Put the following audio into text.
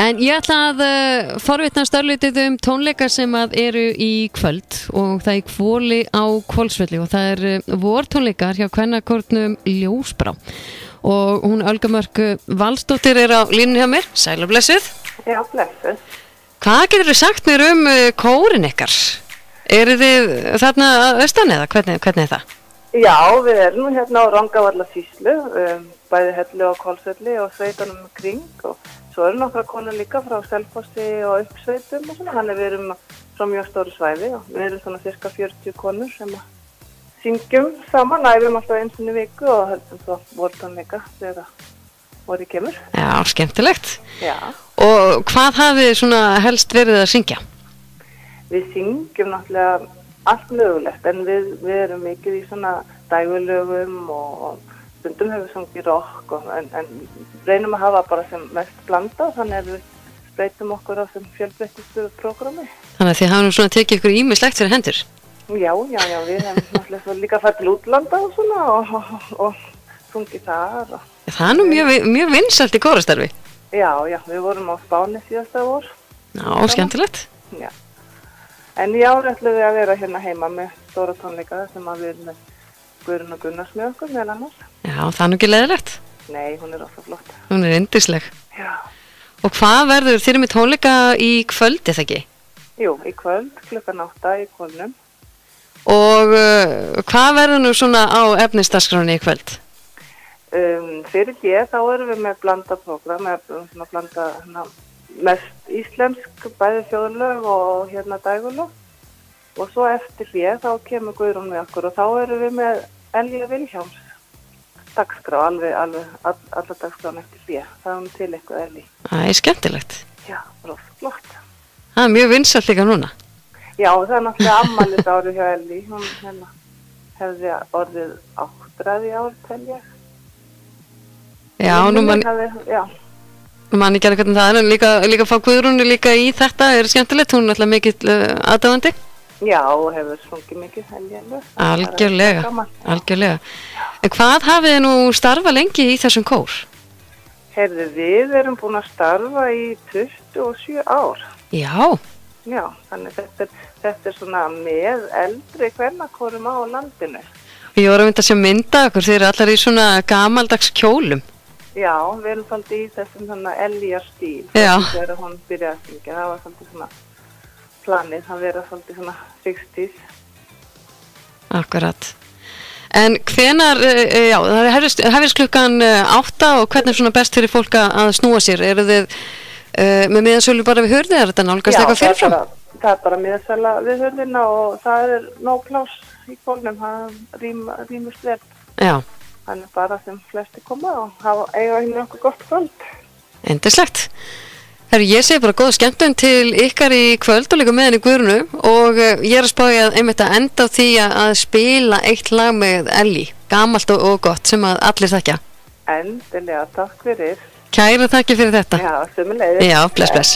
En ég ætla að forvitnast örlítið tónleika sem að eru í kvöld og það er Hvoli á Hvolsvelli og það er vortónleikar hjá kvennakórnum Ljósbrá og hún Olga Mörk Valsdóttir er á línunni hjá mér. Sæl og blessuð. Já, blessuð. Hvað geturðu sagt mér kórin ykkar? Eru þið þarna austan eða hvernig er það? Já, við erum hérna á Rangavallarsýslu, bæði Hellu á Hvolsvelli og sveitunum kring og svo eru nokkra konur líka frá Selfossi og uppsveitum og svona, þannig við erum frá mjög stóru svæði og við erum svona cirka 40 konur sem að syngjum saman, æfum alltaf einu sinni í viku og höldum svo vortónleika þegar vorið kemur. Já, skemmtilegt. Já. Og hvað hafið svona helst verið að syngja? Við syngjum náttúrulega allt mögulegt en við erum mikið í svona dægulögum og stundum hefur við sungið rock en reynum að hafa bara sem mest blanda þannig að við spreytum okkur á sem fjölbreyttistu prógrami. Þannig að þið hafa nú svona tekið ykkur ýmislegt fyrir hendur? Já, við hefum náttúrulega líka farið til útlanda og svona og sungið þar. Það er nú mjög vinsælt í kórastarfi. Já, við vorum á Spáni síðasta vor. Já, skemmtilegt. Já. En í ár ætlum við að vera hérna heima með stóra tónleika sem að við erum með Guðrún og Gunnars með okkur meðal annars. Já, það er nú ekki leiðilegt. Nei, hún er ofta flott. Hún er yndisleg. Já. Og hvað verður þið með tónleika í kvöld, eða ekki? Jú, í kvöld, 8:00 í Hvolnum. Og hvað verður nú svona á efnisdagskráni í kvöld? Fyrir hér þá erum við með blanda prógram, með blanda mest íslensk, bæði þjóðlög og hérna dægulög. Og svo eftir hér þá kemur Guðrún með okkur og þá erum við með Elja Vilhjálms dagskrá, alveg alla dagskráin eftir hér. Það er til eitthvað Elji. Það er skemmtilegt. Já, rosa flott. Það er mjög vinsælt líka núna. Já, það er náttúrulega afmælis árið hjá Elli. Hún hefði orðið 8 í ár, tel ég. Já, nú man ekki alveg hvernig það er, en líka fá Guðrúnu líka í þetta er skemmtilegt. Hún er alltaf mikill aðdáandi. Já, hefur sungið mikið Elli. Algjörlega. En hvað hafið þið nú starfað lengi í þessum kór? Heyrðu, við erum búin að starfa í 27 ár. Já. Já, þannig þetta er svona með eldri kvennakórum á landinu. Ég var að mynda að sjá mynda okkur, þið eru allar í svona gamaldags kjólum. Já, við erum svolítið í þessum svona Eljar stíl. Já. Þegar hún byrjaði að syngja, það var svolítið svona planið, það verið svolítið svona 60s. Akkurat. En hvenar, það hefist klukkan 8 og hvernig er svona best fyrir fólk að snúa sér? Eru þið með miðasölu bara við hurðið, er þetta nálgast eitthvað fyrirfram? Já, það er bara miðasöla við hurðina og það er nóg pláss í Hvolnum, það rýmust vel. Já. Þannig bara sem flesti koma og eiga hérna okkur gott kvöld. Yndislegt. Ég segi bara góða skemmtun til ykkar í kvöld og líka með henni Guðrúnu og ég er að spája einmitt að enda á því að spila eitt lag með Elli, gamalt og gott sem að allir þekkja. Endilega, takk fyrir. Kæra þakki fyrir þetta. Já, sömuleiðis. Já, bless.